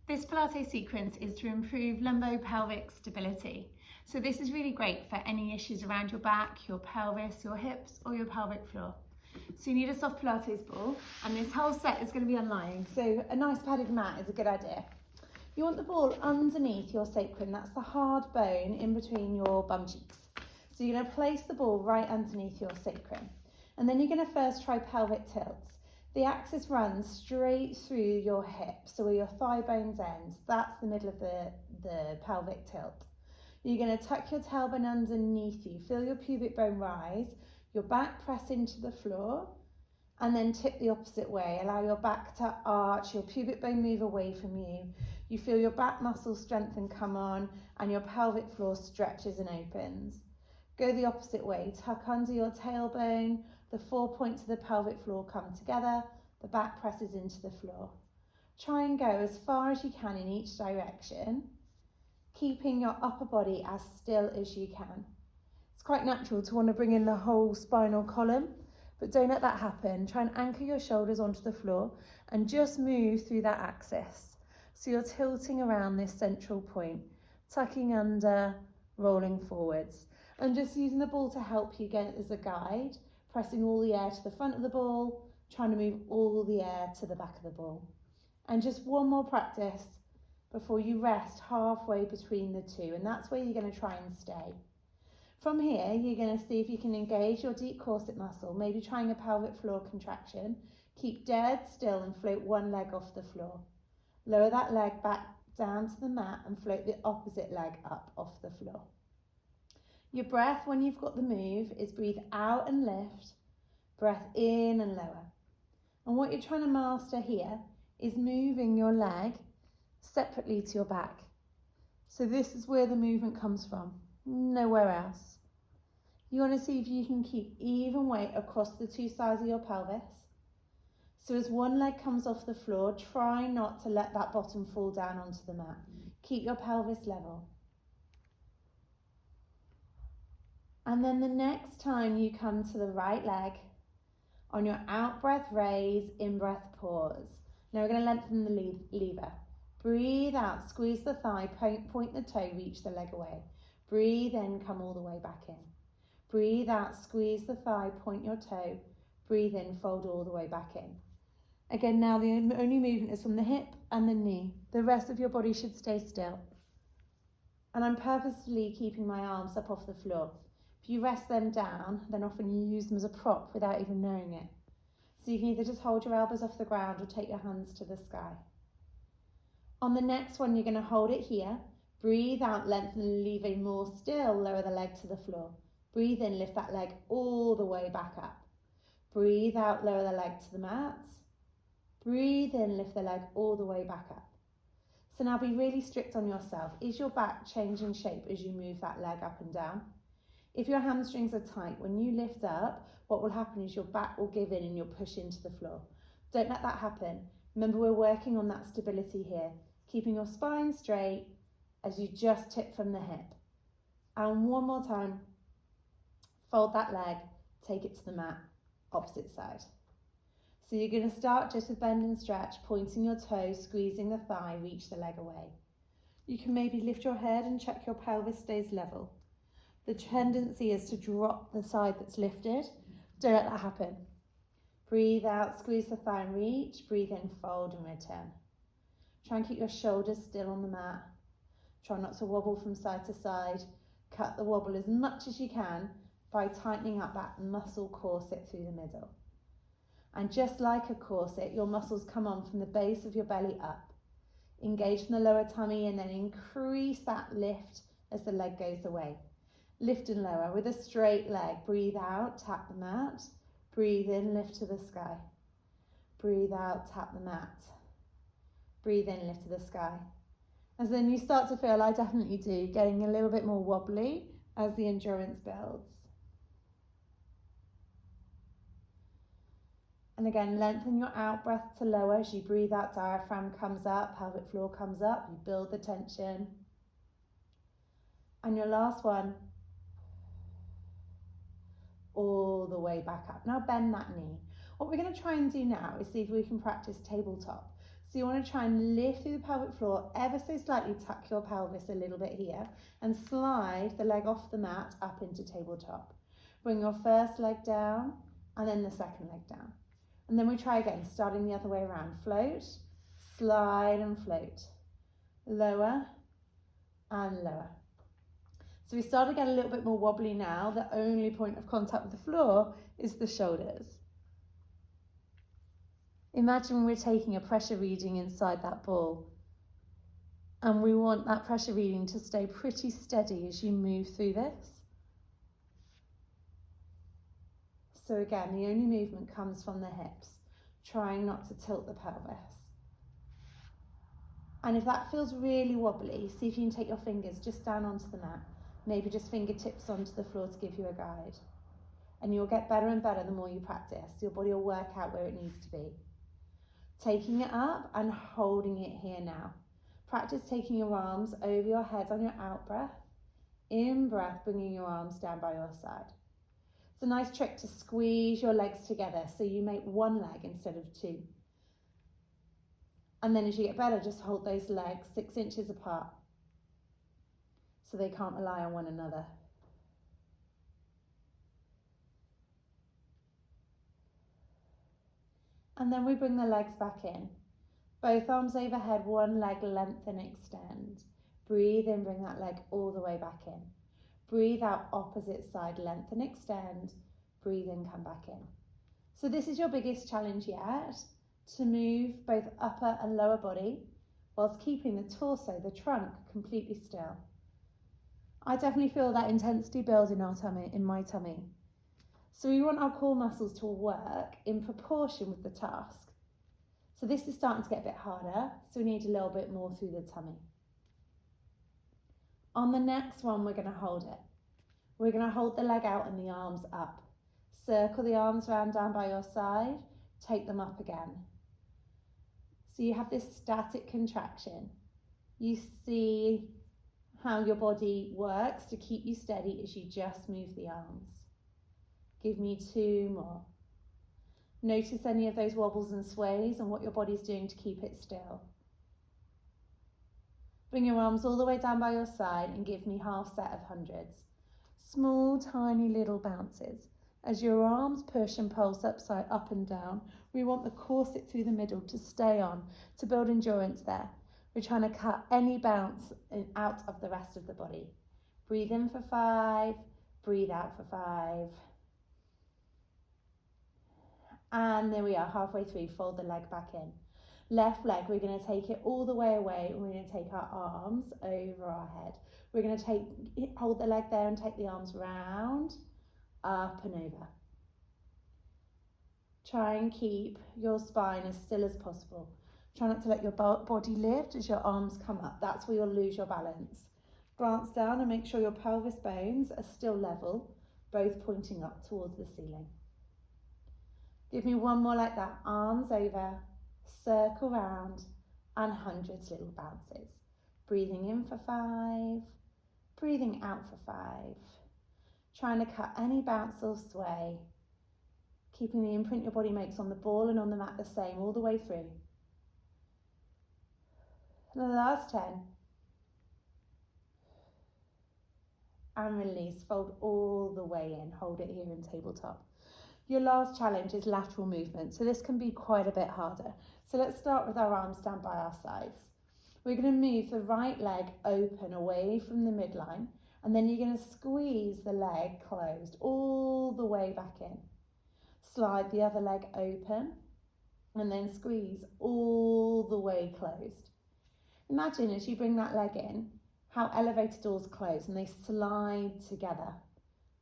This Pilates sequence is to improve lumbo-pelvic stability. So this is really great for any issues around your back, your pelvis, your hips, or your pelvic floor. So you need a soft Pilates ball, and this whole set is going to be on lying. So a nice padded mat is a good idea. You want the ball underneath your sacrum. That's the hard bone in between your bum cheeks. So you're going to place the ball right underneath your sacrum. And then you're going to first try pelvic tilts. The axis runs straight through your hips, so where your thigh bones end, that's the middle of the pelvic tilt. You're going to tuck your tailbone underneath you, feel your pubic bone rise, your back press into the floor, and then tip the opposite way. Allow your back to arch, your pubic bone move away from you. You feel your back muscles strengthen, come on, and your pelvic floor stretches and opens. Go the opposite way, tuck under your tailbone, the 4 points of the pelvic floor come together, the back presses into the floor. Try and go as far as you can in each direction, keeping your upper body as still as you can. It's quite natural to want to bring in the whole spinal column, but don't let that happen. Try and anchor your shoulders onto the floor and just move through that axis. So you're tilting around this central point, tucking under, rolling forwards, and just using the ball to help you get as a guide, pressing all the air to the front of the ball, trying to move all the air to the back of the ball. And just one more practice before you rest halfway between the two, and that's where you're going to try and stay. From here, you're going to see if you can engage your deep corset muscle, maybe trying a pelvic floor contraction. Keep dead still and float one leg off the floor. Lower that leg back down to the mat and float the opposite leg up off the floor. Your breath when you've got the move is breathe out and lift, breath in and lower. And what you're trying to master here is moving your leg separately to your back. So this is where the movement comes from, nowhere else. You want to see if you can keep even weight across the two sides of your pelvis. So as one leg comes off the floor, try not to let that bottom fall down onto the mat. Keep your pelvis level. And then the next time you come to the right leg, on your out breath, raise, in breath, pause. Now we're going to lengthen the lever. Breathe out, squeeze the thigh, point the toe, reach the leg away. Breathe in, come all the way back in. Breathe out, squeeze the thigh, point your toe. Breathe in, fold all the way back in. Again, now the only movement is from the hip and the knee. The rest of your body should stay still. And I'm purposefully keeping my arms up off the floor. If you rest them down, then often you use them as a prop without even knowing it. So you can either just hold your elbows off the ground or take your hands to the sky. On the next one, you're going to hold it here. Breathe out, lengthen the lever more still, lower the leg to the floor. Breathe in, lift that leg all the way back up. Breathe out, lower the leg to the mat. Breathe in, lift the leg all the way back up. So now be really strict on yourself. Is your back changing shape as you move that leg up and down? If your hamstrings are tight, when you lift up, what will happen is your back will give in and you'll push into the floor. Don't let that happen. Remember, we're working on that stability here, keeping your spine straight as you just tip from the hip. And one more time, fold that leg, take it to the mat, opposite side. So you're going to start just with bend and stretch, pointing your toes, squeezing the thigh, reach the leg away. You can maybe lift your head and check your pelvis stays level. The tendency is to drop the side that's lifted. Don't let that happen. Breathe out, squeeze the thigh and reach. Breathe in, fold and return. Try and keep your shoulders still on the mat. Try not to wobble from side to side. Cut the wobble as much as you can by tightening up that muscle corset through the middle. And just like a corset, your muscles come on from the base of your belly up. Engage from the lower tummy and then increase that lift as the leg goes away. Lift and lower with a straight leg. Breathe out, tap the mat. Breathe in, lift to the sky. Breathe out, tap the mat. Breathe in, lift to the sky. As then you start to feel, I definitely do, getting a little bit more wobbly as the endurance builds. And again, lengthen your out breath to lower as you breathe out, diaphragm comes up, pelvic floor comes up, you build the tension. And your last one, all the way back up. Now bend that knee. What we're going to try and do now is see if we can practice tabletop. So you want to try and lift through the pelvic floor, ever so slightly tuck your pelvis a little bit here and slide the leg off the mat up into tabletop. Bring your first leg down and then the second leg down. And then we try again, starting the other way around. Float, slide and float. Lower and lower. So we start to get a little bit more wobbly now. The only point of contact with the floor is the shoulders. Imagine we're taking a pressure reading inside that ball. And we want that pressure reading to stay pretty steady as you move through this. So again, the only movement comes from the hips, trying not to tilt the pelvis. And if that feels really wobbly, see if you can take your fingers just down onto the mat. Maybe just fingertips onto the floor to give you a guide. And you'll get better and better the more you practice. Your body will work out where it needs to be. Taking it up and holding it here now. Practice taking your arms over your head on your out breath. In breath, bringing your arms down by your side. It's a nice trick to squeeze your legs together so you make one leg instead of two. And then as you get better, just hold those legs 6 inches apart so they can't rely on one another. And then we bring the legs back in. Both arms overhead, one leg lengthen, extend. Breathe in, bring that leg all the way back in. Breathe out, opposite side, lengthen, extend. Breathe in, come back in. So this is your biggest challenge yet, to move both upper and lower body whilst keeping the torso, the trunk, completely still. I definitely feel that intensity build in our tummy, in my tummy. So we want our core muscles to work in proportion with the task. So this is starting to get a bit harder, so we need a little bit more through the tummy. On the next one, we're going to hold it. We're going to hold the leg out and the arms up. Circle the arms round down by your side, take them up again. So you have this static contraction. You see how your body works to keep you steady as you just move the arms. Give me 2 more. Notice any of those wobbles and sways and what your body's doing to keep it still. Bring your arms all the way down by your side and give me half set of hundreds. Small, tiny little bounces. As your arms push and pulse up and down, we want the corset through the middle to stay on, to build endurance there. We're trying to cut any bounce out of the rest of the body. Breathe in for 5, breathe out for 5. And there we are, halfway through, fold the leg back in. Left leg, we're going to take it all the way away and we're going to take our arms over our head. We're going to hold the leg there and take the arms round, up and over. Try and keep your spine as still as possible. Try not to let your body lift as your arms come up. That's where you'll lose your balance. Glance down and make sure your pelvis bones are still level, both pointing up towards the ceiling. Give me one more like that. Arms over, circle round, and hundreds little bounces. Breathing in for 5, breathing out for 5. Trying to cut any bounce or sway. Keeping the imprint your body makes on the ball and on the mat the same all the way through. And the last 10. And release, fold all the way in. Hold it here in tabletop. Your last challenge is lateral movement, so this can be quite a bit harder. So let's start with our arms down by our sides. We're going to move the right leg open away from the midline, and then you're going to squeeze the leg closed all the way back in. Slide the other leg open, and then squeeze all the way closed. Imagine as you bring that leg in, how elevator doors close and they slide together.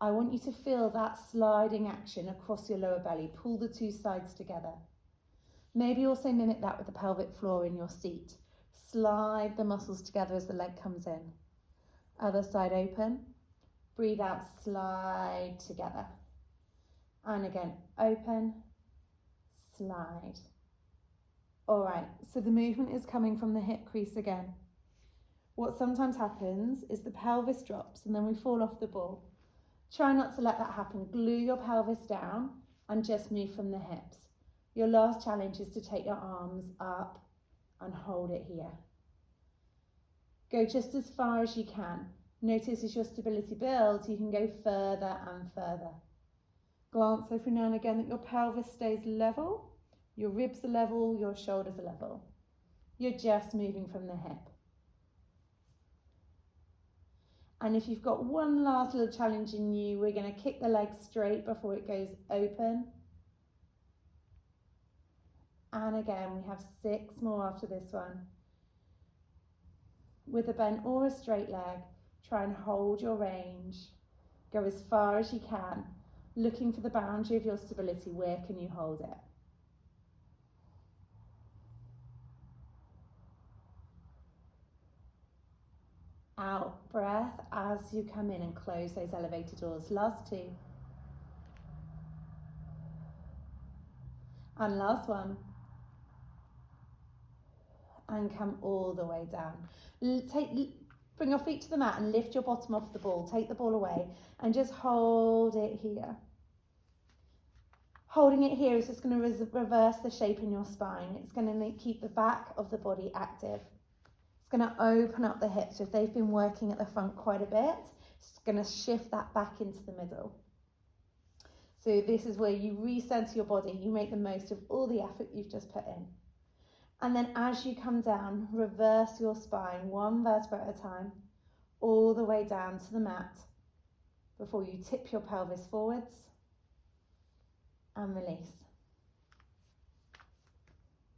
I want you to feel that sliding action across your lower belly. Pull the 2 sides together. Maybe also mimic that with the pelvic floor in your seat. Slide the muscles together as the leg comes in. Other side open. Breathe out, slide together. And again, open, slide. All right, so the movement is coming from the hip crease again. What sometimes happens is the pelvis drops and then we fall off the ball. Try not to let that happen. Glue your pelvis down and just move from the hips. Your last challenge is to take your arms up and hold it here. Go just as far as you can. Notice as your stability builds, you can go further and further. Glance every now and again that your pelvis stays level, your ribs are level, your shoulders are level. You're just moving from the hip. And if you've got one last little challenge in you, we're going to kick the leg straight before it goes open. And again, we have 6 more after this one. With a bent or a straight leg, try and hold your range. Go as far as you can, looking for the boundary of your stability. Where can you hold it? Out breath as you come in and close those elevator doors. Last 2. And last one. And come all the way down. Bring your feet to the mat and lift your bottom off the ball. Take the ball away and just hold it here. Holding it here is just going to reverse the shape in your spine. It's going to keep the back of the body active. It's going to open up the hips. So if they've been working at the front quite a bit, it's going to shift that back into the middle. So this is where you recenter your body. You make the most of all the effort you've just put in. And then as you come down, reverse your spine 1 vertebra at a time, all the way down to the mat before you tip your pelvis forwards and release.